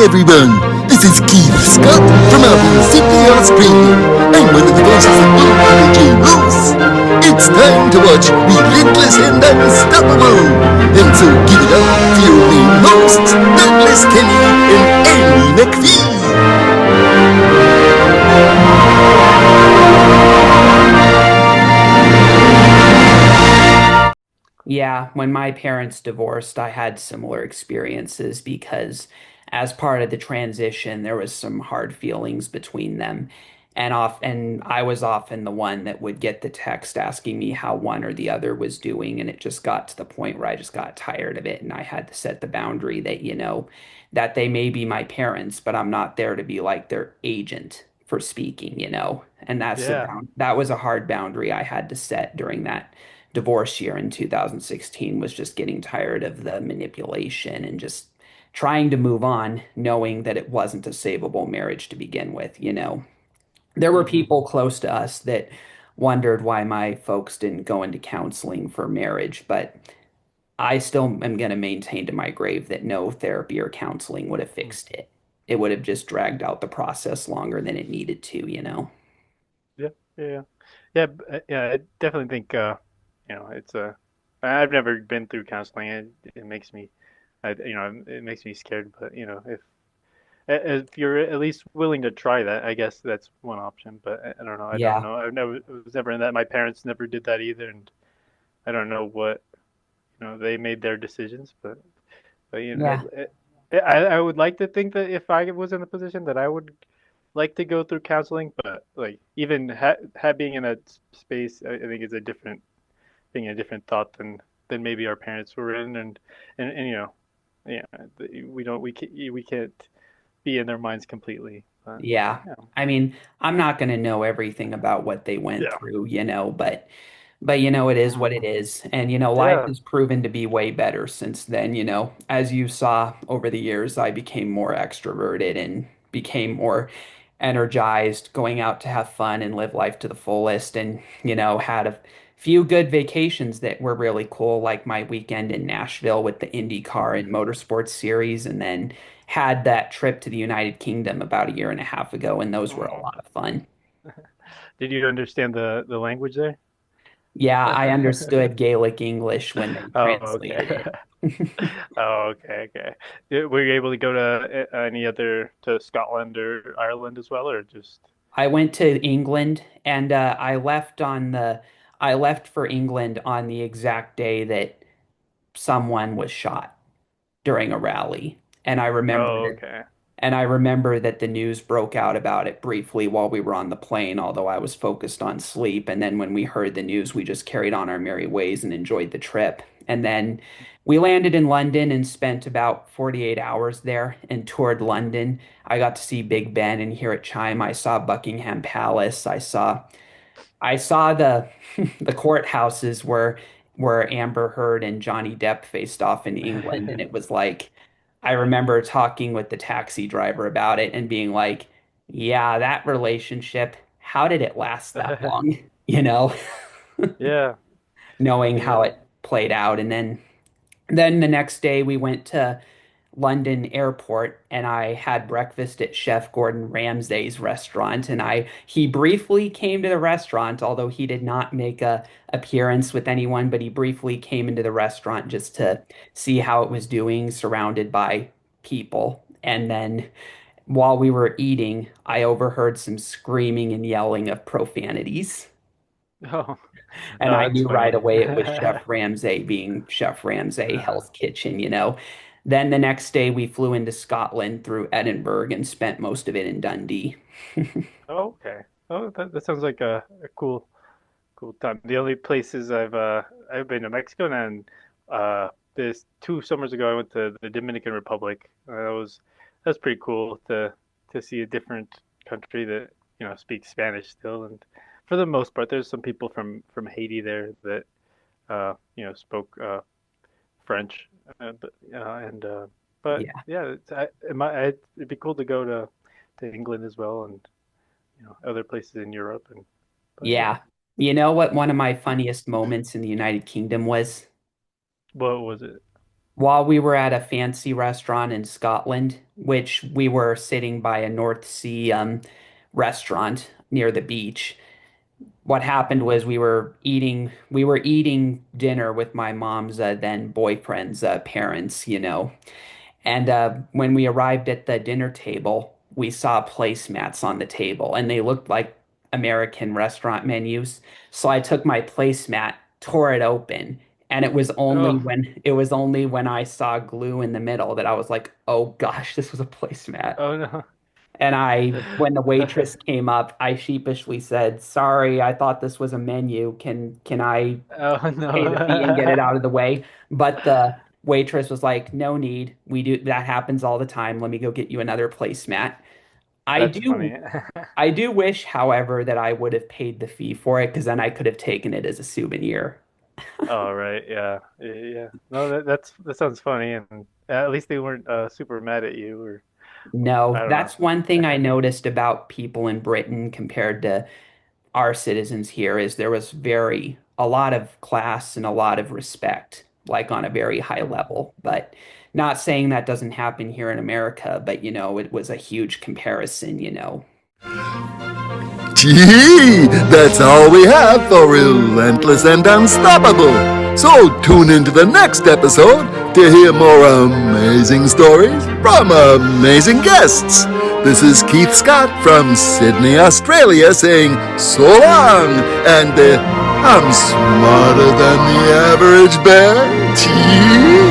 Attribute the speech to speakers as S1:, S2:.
S1: everyone, this is Keith Scott from our Sydney, Australia. I'm one of the voices that will manage you loose. It's time to watch Relentless and Unstoppable. And so give it up for your main hosts, Douglas Kelly and Andy McPhee.
S2: Yeah, when my parents divorced, I had similar experiences because as part of the transition, there was some hard feelings between them. And I was often the one that would get the text asking me how one or the other was doing, and it just got to the point where I just got tired of it and I had to set the boundary that, that they may be my parents, but I'm not there to be like their agent for speaking. And
S3: Yeah.
S2: that was a hard boundary I had to set during that divorce year in 2016 was just getting tired of the manipulation and just trying to move on, knowing that it wasn't a savable marriage to begin with. There were
S3: hmm
S2: people close to us that wondered why my folks didn't go into counseling for marriage, but I still am going to maintain to my grave that no therapy or counseling would have fixed it. It would have just dragged out the process longer than it needed to.
S3: Yeah. Yeah. Yeah. I definitely think it's a. I've never been through counseling. It makes me, it makes me scared. But if you're at least willing to try that, I guess that's one option. But I don't know. I don't
S2: Yeah.
S3: know. I was never in that. My parents never did that either, and I don't know what they made their decisions. But
S2: Yeah.
S3: I would like to think that if I was in the position that I would like to go through counseling, but like even being in that space, I think is a different being a different thought than maybe our parents were in, and yeah, we can't be in their minds completely, but
S2: Yeah.
S3: yeah,
S2: I mean, I'm not going to know everything about what they went
S3: yeah,
S2: through, but it is what it
S3: hmm
S2: is. And life
S3: yeah,
S2: has proven to be way better since then. As you saw over the years, I became more extroverted and became more energized, going out to have fun and live life to the fullest and, had a few good vacations that were really cool, like my weekend in Nashville with the IndyCar and Motorsports series, and then had that trip to the United Kingdom about a year and a half ago, and those were a
S3: oh.
S2: lot of fun.
S3: Did you understand the language there?
S2: Yeah, I understood Gaelic English when they
S3: Oh, okay.
S2: translated it.
S3: Oh, okay, okay. Were you able to go to any other to Scotland or Ireland as well, or just?
S2: I went to England and I left for England on the exact day that someone was shot during a rally. And I remember
S3: Oh,
S2: that
S3: okay.
S2: And I remember that the news broke out about it briefly while we were on the plane, although I was focused on sleep. And then when we heard the news, we just carried on our merry ways and enjoyed the trip. And then we landed in London and spent about 48 hours there and toured London. I got to see Big Ben and hear it chime. I saw Buckingham Palace. I saw the the courthouses where Amber Heard and Johnny Depp faced off in England, and it was like I remember talking with the taxi driver about it and being like, "Yeah, that relationship, how did it last that long?" You know,
S3: Yeah,
S2: knowing how
S3: yeah.
S2: it played out, and then the next day we went to London airport and I had breakfast at Chef Gordon Ramsay's restaurant and I he briefly came to the restaurant although he did not make a appearance with anyone but he briefly came into the restaurant just to see how it was doing surrounded by people and then while we were eating I overheard some screaming and yelling of profanities
S3: Oh,
S2: and
S3: oh,
S2: I
S3: that's
S2: knew right
S3: funny.
S2: away it was Chef Ramsay being Chef Ramsay Hell's Kitchen. Then the next day we flew into Scotland through Edinburgh and spent most of it in Dundee.
S3: Oh, okay. Oh, that sounds like a cool time. The only places I've been to Mexico and this 2 summers ago I went to the Dominican Republic. That was pretty cool to see a different country that speaks Spanish still, and for the most part, there's some people from Haiti there that spoke French, and but
S2: Yeah.
S3: yeah, it'd be cool to go to England as well, and other places in Europe, and but yeah,
S2: Yeah. You know what one of my funniest moments in the United Kingdom was?
S3: what was it?
S2: while we were at a fancy restaurant in Scotland, which we were sitting by a North Sea restaurant near the beach. What happened was we were eating dinner with my mom's then boyfriend's parents, And when we arrived at the dinner table, we saw placemats on the table, and they looked like American restaurant menus. So I took my placemat, tore it open, and
S3: Oh,
S2: it was only when I saw glue in the middle that I was like, "Oh gosh, this was a placemat."
S3: oh no.
S2: And when the waitress came up, I sheepishly said, "Sorry, I thought this was a menu. Can I
S3: Oh
S2: pay the fee and get it
S3: no.
S2: out of the way?" But the waitress was like, "No need. We do that happens all the time. Let me go get you another placemat." I
S3: That's
S2: do
S3: funny.
S2: I do wish, however, that I would have paid the fee for it because then I could have taken it as a souvenir.
S3: Oh right, yeah, yeah. No, that sounds funny, and at least they weren't super mad at you, or
S2: No,
S3: I don't know.
S2: that's one thing I noticed about people in Britain compared to our citizens here is there was a lot of class and a lot of respect, like on a very high level. But not saying that doesn't happen here in America, but it was a huge comparison.
S1: Gee, that's all we have for Relentless and Unstoppable. So tune into the next episode to hear more amazing stories from amazing guests. This is Keith Scott from Sydney, Australia saying so long and I'm smarter than the average bear. Gee.